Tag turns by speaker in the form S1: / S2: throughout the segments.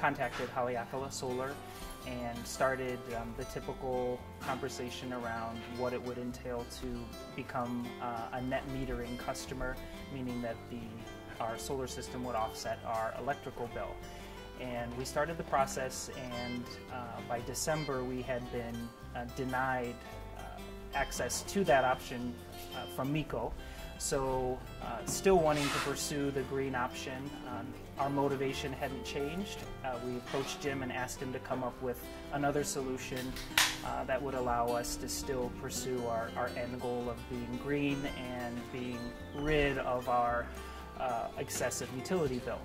S1: contacted Haleakala Solar and started the typical conversation around what it would entail to become a net metering customer, meaning that our solar system would offset our electrical bill. And we started the process, and by December we had been denied access to that option from MECO. So still wanting to pursue the green option. Our motivation hadn't changed. We approached Jim and asked him to come up with another solution that would allow us to still pursue our end goal of being green and being rid of our excessive utility bill.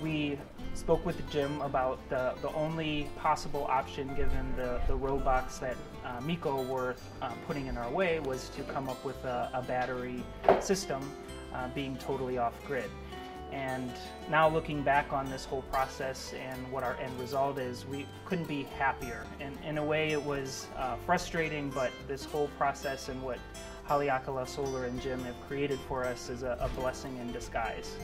S1: We spoke with Jim about the only possible option, given the roadblocks that MECO were putting in our way, was to come up with a battery system being totally off-grid. And now looking back on this whole process and what our end result is, we couldn't be happier. And in a way it was frustrating, but this whole process and what Haleakala Solar and Jim have created for us is a blessing in disguise,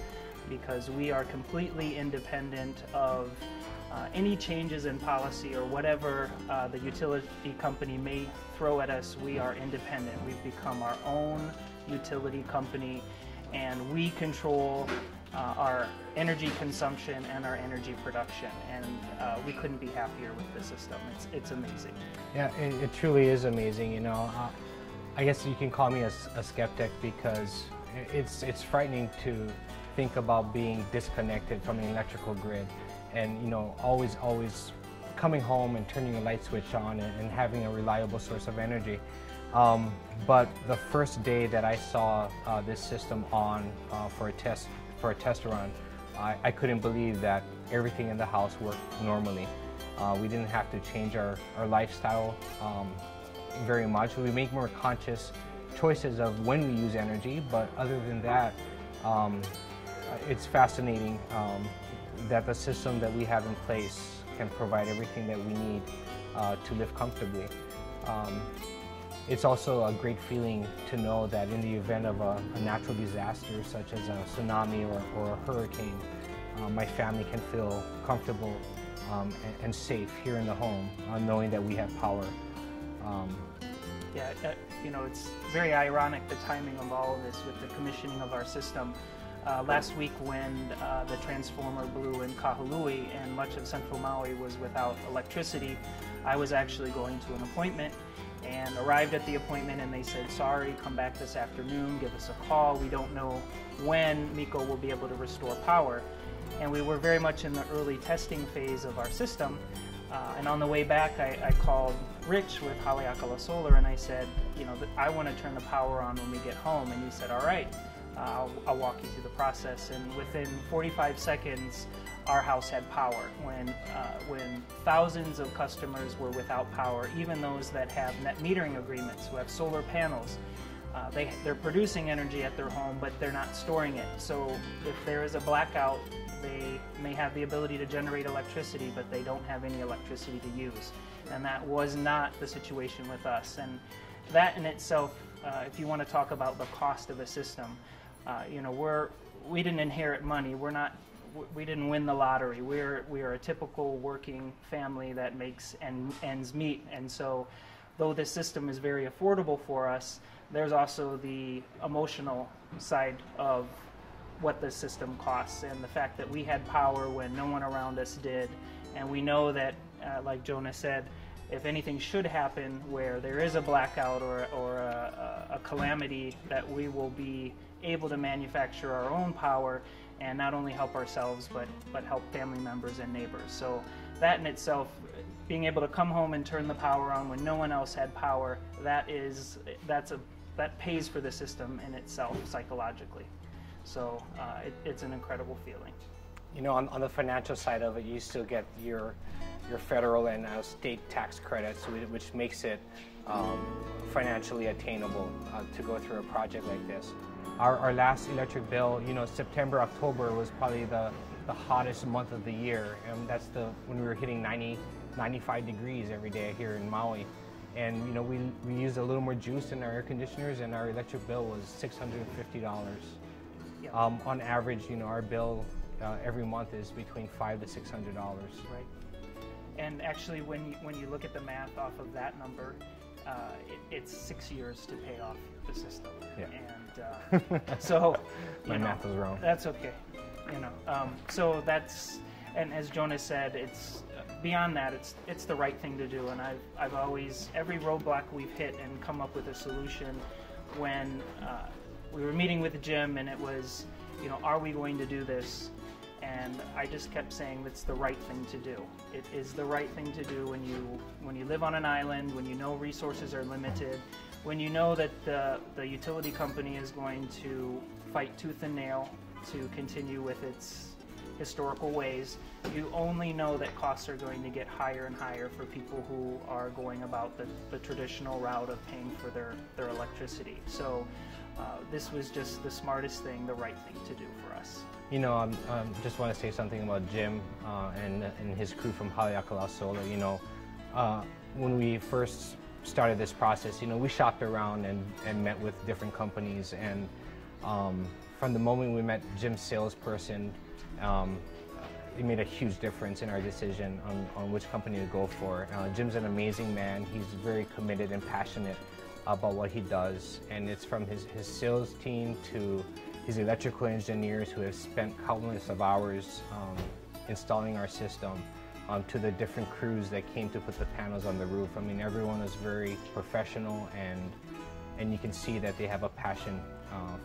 S1: because we are completely independent of any changes in policy or whatever the utility company may throw at us. We are independent. We've become our own utility company, and we control our energy consumption and our energy production, and we couldn't be happier with the system. It's amazing.
S2: Yeah, it truly is amazing. You know, I guess you can call me a skeptic, because it's frightening to think about being disconnected from the electrical grid, and always coming home and turning a light switch on and having a reliable source of energy. But the first day that I saw this system on for a test run, I couldn't believe that everything in the house worked normally. We didn't have to change our lifestyle very much. We make more conscious choices of when we use energy, but other than that, it's fascinating that the system that we have in place can provide everything that we need to live comfortably. It's also a great feeling to know that in the event of a natural disaster, such as a tsunami or a hurricane, my family can feel comfortable and safe here in the home, knowing that we have power.
S1: Yeah, it's very ironic, the timing of all of this with the commissioning of our system. Last week, when the transformer blew in Kahului and much of central Maui was without electricity, I was actually going to an appointment and arrived at the appointment, and they said, sorry, come back this afternoon, give us a call. We don't know when MECO will be able to restore power. And we were very much in the early testing phase of our system. And on the way back, I called Rich with Haleakala Solar, and I said, I want to turn the power on when we get home. And he said, all right, I'll walk you through the process. And within 45 seconds, our house had power. When thousands of customers were without power, even those that have net metering agreements, who have solar panels, they're producing energy at their home, but they're not storing it. So if there is a blackout, they may have the ability to generate electricity, but they don't have any electricity to use. And that was not the situation with us. And that in itself, if you want to talk about the cost of a system, we didn't inherit money. We didn't win the lottery. We are a typical working family that makes ends meet. And so, though this system is very affordable for us, there's also the emotional side of what the system costs, and the fact that we had power when no one around us did. And we know that, like Jonah said, if anything should happen where there is a blackout or a calamity, that we will be able to manufacture our own power and not only help ourselves, but help family members and neighbors. So that in itself, being able to come home and turn the power on when no one else had power, that pays for the system in itself psychologically. So it's an incredible feeling.
S2: On the financial side of it, you still get your federal and state tax credits, which makes it financially attainable to go through a project like this. Our last electric bill, September, October was probably the hottest month of the year, and that's when we were hitting 90, 95 degrees every day here in Maui. And we used a little more juice in our air conditioners, and our electric bill was $650.
S1: Yep.
S2: On average, our bill every month is between $500 to $600.
S1: Right. And actually, when you look at the math off of that number, it's 6 years to pay off the system.
S2: Yeah.
S1: And so
S2: my math was wrong.
S1: That's okay. So that's, and as Jonas said, it's beyond that. It's the right thing to do. And I've always, every roadblock we've hit and come up with a solution. When we were meeting with Jim, and it was, are we going to do this? And I just kept saying it's the right thing to do. It is the right thing to do when you live on an island, when you know resources are limited, when you know that the utility company is going to fight tooth and nail to continue with its historical ways. You only know that costs are going to get higher and higher for people who are going about the traditional route of paying for their electricity. So this was just the smartest thing, the right thing to do for us.
S2: Just want to say something about Jim and his crew from Hawaiian Solar. When we first started this process, we shopped around and met with different companies, and from the moment we met Jim's salesperson, it made a huge difference in our decision on which company to go for. Jim's an amazing man. He's very committed and passionate about what he does, and it's from his sales team to his electrical engineers who have spent countless of hours installing our system, to the different crews that came to put the panels on the roof. I mean, everyone is very professional, and you can see that they have a passion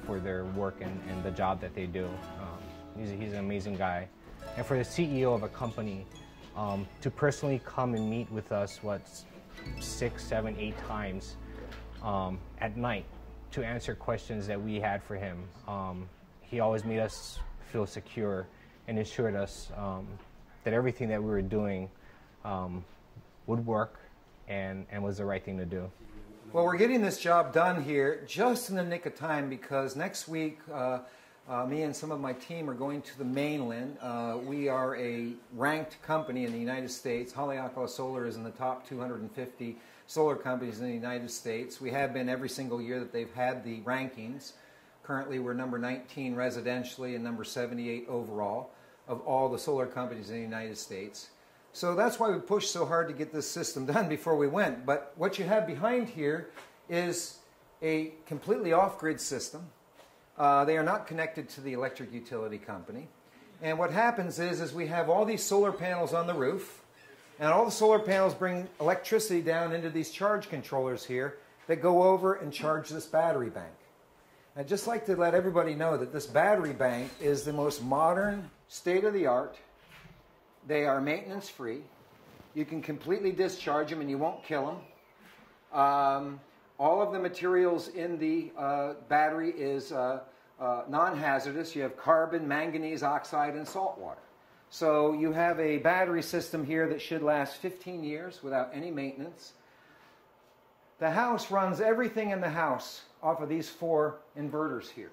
S2: for their work and the job that they do. He's an amazing guy. And for the CEO of a company to personally come and meet with us, 6, 7, 8 times at night to answer questions that we had for him. He always made us feel secure and assured us that everything that we were doing would work and was the right thing to do.
S3: Well, we're getting this job done here just in the nick of time, because next week me and some of my team are going to the mainland. We are a ranked company in the United States. Haleakala Solar is in the top 250 solar companies in the United States. We have been every single year that they've had the rankings. Currently, we're number 19 residentially and number 78 overall of all the solar companies in the United States. So that's why we pushed so hard to get this system done before we went. But what you have behind here is a completely off-grid system. They are not connected to the electric utility company. And what happens is we have all these solar panels on the roof, and all the solar panels bring electricity down into these charge controllers here that go over and charge this battery bank. I'd just like to let everybody know that this battery bank is the most modern, state-of-the-art. They are maintenance-free. You can completely discharge them and you won't kill them. All of the materials in the battery is non-hazardous. You have carbon, manganese oxide, and salt water. So you have a battery system here that should last 15 years without any maintenance. The house runs everything in the house off of these 4 inverters here.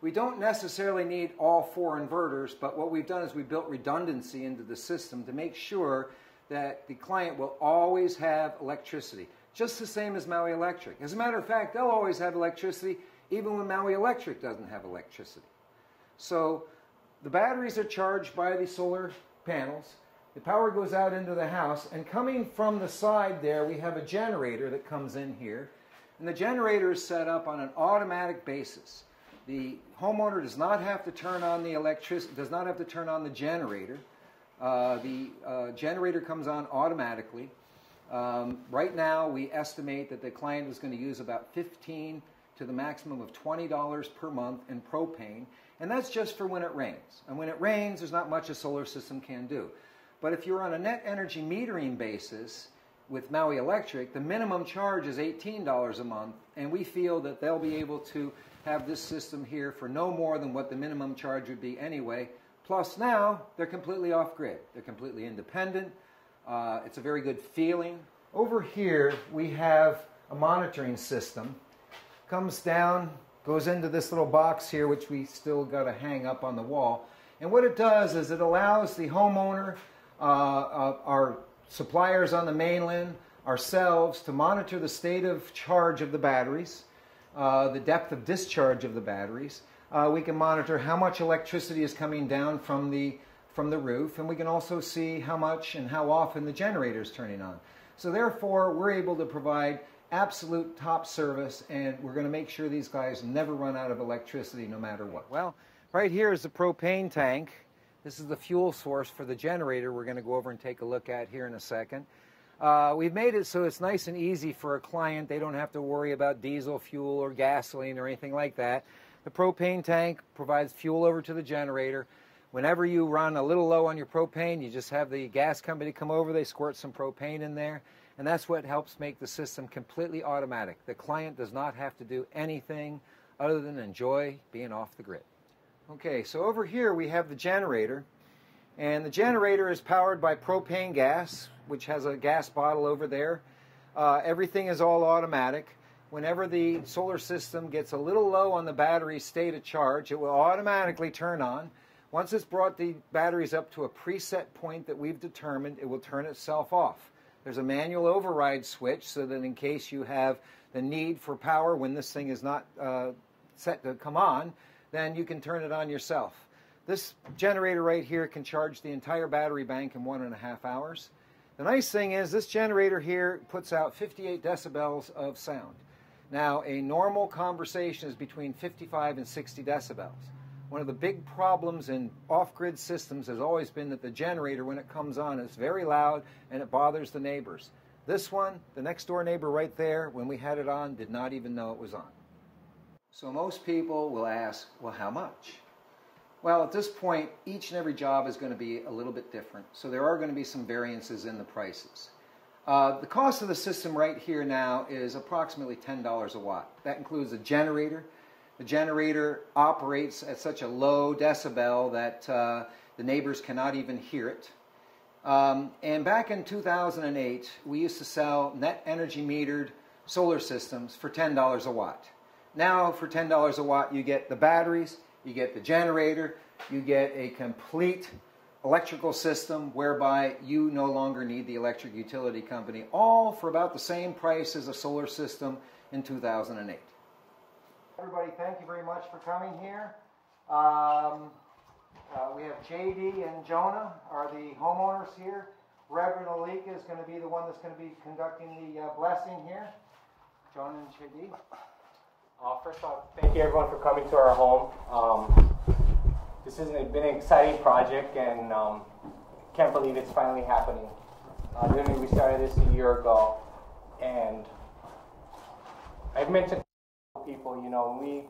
S3: We don't necessarily need all 4 inverters, but what we've done is we built redundancy into the system to make sure that the client will always have electricity, just the same as Maui Electric. As a matter of fact, they'll always have electricity even when Maui Electric doesn't have electricity. So the batteries are charged by the solar panels. The power goes out into the house, and coming from the side there, we have a generator that comes in here. And the generator is set up on an automatic basis. The homeowner does not have to turn on the electricity, does not have to turn on the generator. The generator comes on automatically. Right now, we estimate that the client is going to use about $15 to the maximum of $20 per month in propane, and that's just for when it rains. And when it rains, there's not much a solar system can do. But if you're on a net energy metering basis with Maui Electric, the minimum charge is $18 a month, and we feel that they'll be able to have this system here for no more than what the minimum charge would be anyway. Plus now, they're completely off-grid. They're completely independent. It's a very good feeling. Over here, we have a monitoring system. Comes down, goes into this little box here, which we still got to hang up on the wall. And what it does is it allows the homeowner, our suppliers on the mainland, ourselves, to monitor the state of charge of the batteries, the depth of discharge of the batteries. We can monitor how much electricity is coming down from the roof, and we can also see how much and how often the generator is turning on. So therefore, we're able to provide absolute top service, and we're going to make sure these guys never run out of electricity no matter what. Well, right here is the propane tank. This is the fuel source for the generator we're going to go over and take a look at here in a second. We've made it so it's nice and easy for a client. They don't have to worry about diesel fuel or gasoline or anything like that. The propane tank provides fuel over to the generator. Whenever you run a little low on your propane, you just have the gas company come over, they squirt some propane in there, and that's what helps make the system completely automatic. The client does not have to do anything other than enjoy being off the grid. Okay, so over here we have the generator, and the generator is powered by propane gas, which has a gas bottle over there. Everything is all automatic. Whenever the solar system gets a little low on the battery state of charge, it will automatically turn on. Once it's brought the batteries up to a preset point that we've determined, it will turn itself off. There's a manual override switch so that in case you have the need for power when this thing is not set to come on, then you can turn it on yourself. This generator right here can charge the entire battery bank in 1.5 hours. The nice thing is this generator here puts out 58 decibels of sound. Now, a normal conversation is between 55 and 60 decibels. One of the big problems in off-grid systems has always been that the generator, when it comes on, is very loud and it bothers the neighbors. This one, the next door neighbor right there, when we had it on, did not even know it was on. So most people will ask, well, how much? Well, at this point, each and every job is going to be a little bit different, so there are going to be some variances in the prices. The cost of the system right here now is approximately $10 a watt. That includes a generator. The generator operates at such a low decibel that the neighbors cannot even hear it. And back in 2008, we used to sell net energy metered solar systems for $10 a watt. Now, for $10 a watt, you get the batteries, you get the generator, you get a complete electrical system whereby you no longer need the electric utility company, all for about the same price as a solar system in 2008. Everybody, thank you very much for coming here. We have JD and Jonah are the homeowners here. Reverend Alika is going to be the one that's going to be conducting the blessing here. Jonah and JD.
S2: First of all, thank you everyone for coming to our home. This has been an exciting project, and can't believe it's finally happening. Literally, we started this a year ago, and I've mentioned to people, you know, when we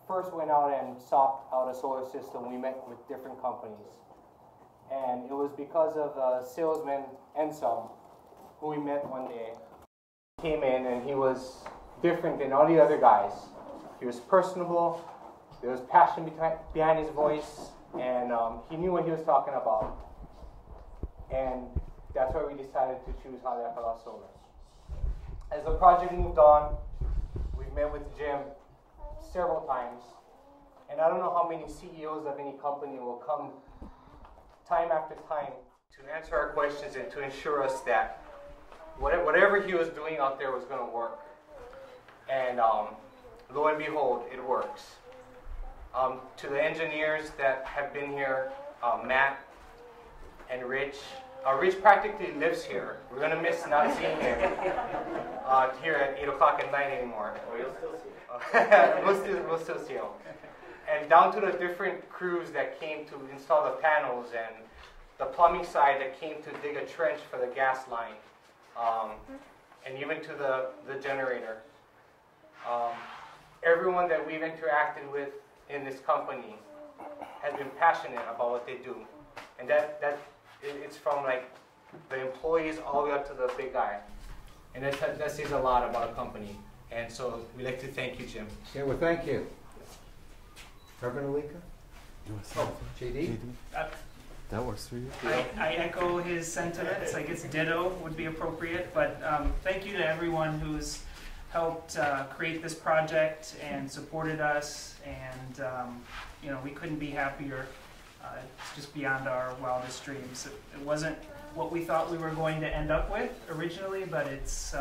S2: first went out and sought out a solar system, we met with different companies, and it was because of a salesman, Ensom, who we met one day. He came in, and he was different than all the other guys. He was personable. There was passion behind his voice, and he knew what he was talking about. And that's why we decided to choose Hawaiian Solar. As the project moved on, we've met with Jim several times, and I don't know how many CEOs of any company will come time after time to answer our questions and to ensure us that whatever he was doing out there was going to work. And lo and behold, it works. To the engineers that have been here, Matt and Rich. Rich practically lives here. We're going to miss not seeing him here at 8 o'clock at night anymore. We'll still see him. We'll still see him. And down to the different crews that came to install the panels, and the plumbing side that came to dig a trench for the gas line, and even to the generator. Everyone that we've interacted with in this company has been passionate about what they do, and it's from like the employees all the way up to the big guy, and that says a lot about a company. And so we'd like to thank you, Jim.
S3: Yeah, well, thank you. Reverend Alika? Oh, JD?
S4: That works for you?
S1: I echo his sentiments. I guess ditto would be appropriate, but thank you to everyone who's helped create this project and supported us, and you know, we couldn't be happier. It's just beyond our wildest dreams. It wasn't what we thought we were going to end up with originally, but it's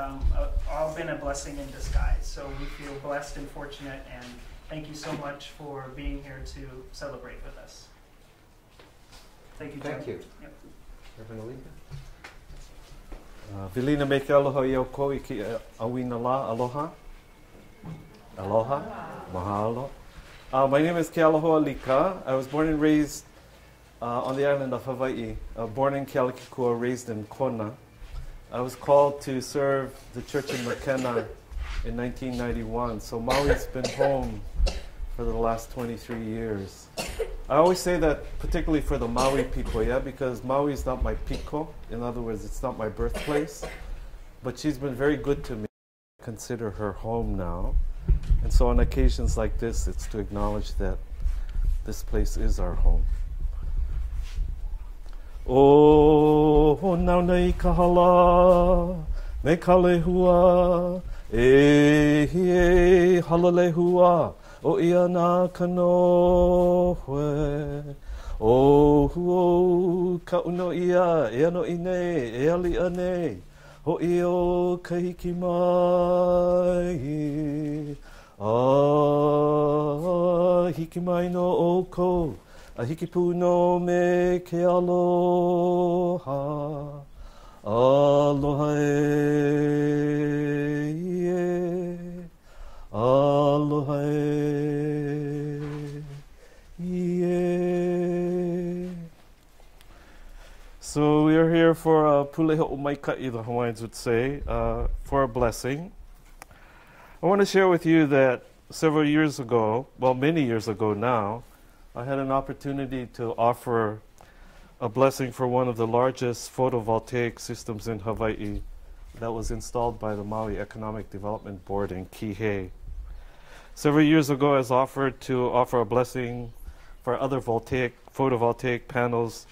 S1: all been a blessing in disguise. So we feel blessed and fortunate, and thank you so much for being here to celebrate with us. Thank you, Jim.
S3: Thank you.
S1: Yep.
S3: Reverend Alika?
S4: Vilina me ke aloha i au ko I ki awina la. Aloha. Aloha. Mahalo. My name is Kealoha Alika. I was born and raised on the island of Hawaii. Born in Kealakekua, raised in Kona. I was called to serve the church in McKenna in 1991. So Maui's been home for the last 23 years. I always say that particularly for the Maui people, yeah, because Maui is not my piko. In other words, it's not my birthplace. But she's been very good to me. I consider her home now. And so on occasions like this, it's to acknowledge that this place is our home. O nauna I kahala, me ka lehua, e halalehua, o ia nā kanohe. O ka uno ia, e ano I nei, e ali ane, ho I o ka hiki mai. Hiki mai no oko, a hiki pū no me ke aloha. Aloha e, aloha e. So we are here for a puleho umaikai, the Hawaiians would say, for a blessing. I want to share with you that several years ago, well, many years ago now, I had an opportunity to offer a blessing for one of the largest photovoltaic systems in Hawaii that was installed by the Maui Economic Development Board in Kihei. Several years ago, I was offered to offer a blessing for other photovoltaic panels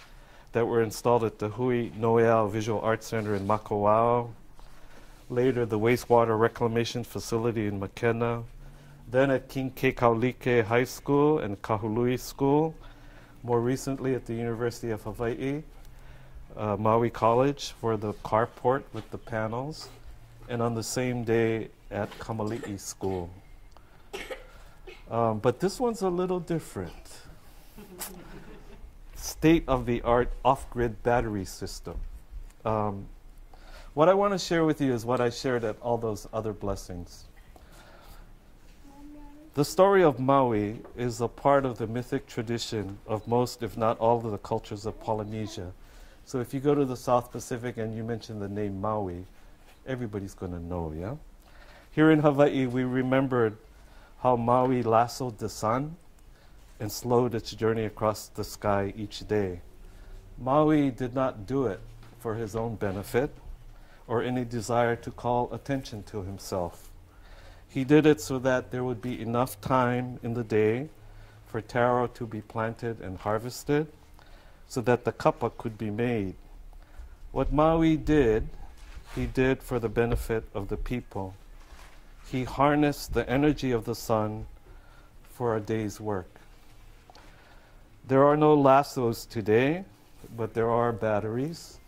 S4: that were installed at the Hui Noeau Visual Arts Center in Makawao. Later, the wastewater reclamation facility in McKenna. Then at King Kekaulike High School and Kahului School. More recently at the University of Hawaii, Maui College for the carport with the panels. And on the same day at Kamali'i School. But this one's a little different. State-of-the-art off-grid battery system. What I want to share with you is what I shared at all those other blessings. The story of Maui is a part of the mythic tradition of most, if not all, of the cultures of Polynesia. So if you go to the South Pacific and you mention the name Maui, everybody's going to know, yeah? Here in Hawaii, we remembered how Maui lassoed the sun and slowed its journey across the sky each day. Maui did not do it for his own benefit or any desire to call attention to himself. He did it so that there would be enough time in the day for taro to be planted and harvested, so that the kapa could be made. What Maui did, he did for the benefit of the people. He harnessed the energy of the sun for a day's work. There are no lassos today, but there are batteries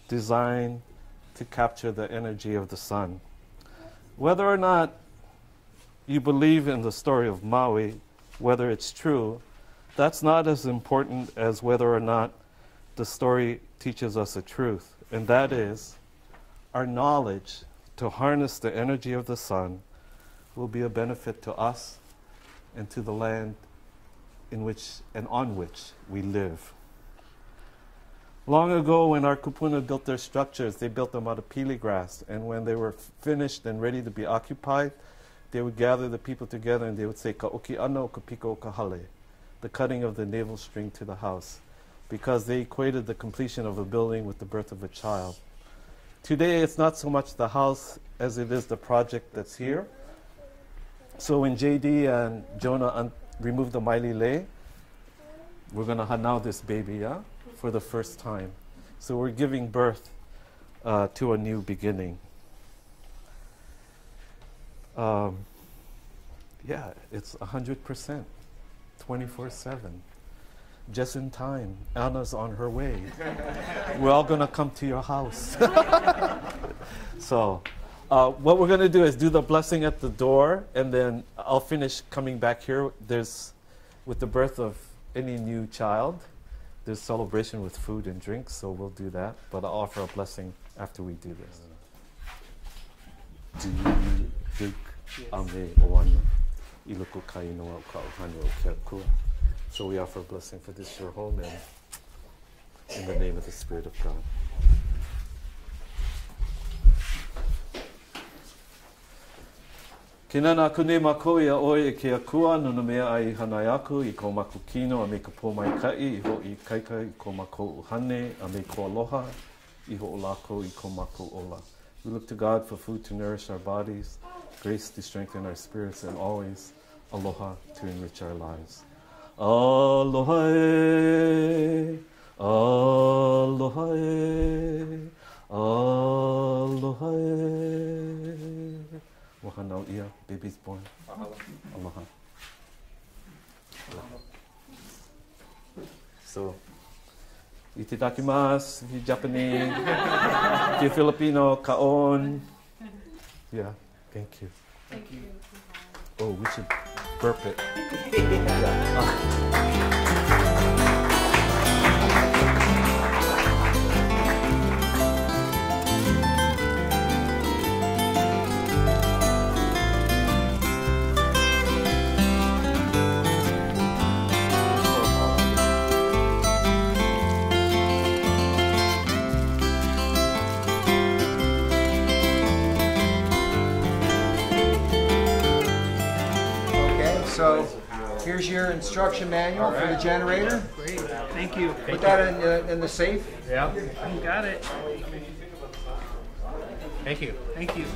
S4: designed to capture the energy of the sun. Whether or not you believe in the story of Maui, whether it's true, that's not as important as whether or not the story teaches us a truth. And that is, our knowledge to harness the energy of the sun will be a benefit to us and to the land in which and on which we live. Long ago, when our kupuna built their structures, they built them out of pili grass. And when they were finished and ready to be occupied, they would gather the people together and they would say, "Ka'oki ano ka piko ka hale," the cutting of the navel string to the house, because they equated the completion of a building with the birth of a child. Today, it's not so much the house as it is the project that's here. So when JD and Jonah remove the mailile, we're going to hanau this baby, yeah, for the first time. So we're giving birth to a new beginning. Yeah, it's 100%, 24/7. Just in time. Anna's on her way. We're all going to come to your house. So, What we're going to do is do the blessing at the door, and then I'll finish coming back here. There's, with the birth of any new child, there's celebration with food and drinks, so we'll do that. But I'll offer a blessing after we do this. So we offer a blessing for this your home, and in the name of the Spirit of God. Kina nā kune mako ia oe e ke akua nuna mea ai hanai aku I ko maku kino a me ka pō mai kai I ho I kaika I ko mako uhane a me ko aloha I ho o lako I ko mako ola. We look to God for food to nourish our bodies, grace to strengthen our spirits, and always aloha to enrich our lives. Aloha e, aloha e, aloha e. Wahanau ia, baby's born. Aloha. So, itadakimasu, if you're Japanese, if you're Filipino, kaon. Yeah, thank you.
S1: Thank you.
S4: Oh, we should burp it. Yeah.
S3: So here's your instruction manual for the generator.
S1: Great. Thank you.
S3: Put that in the safe.
S2: Yeah.
S1: You got it.
S2: Thank you.
S1: Thank you.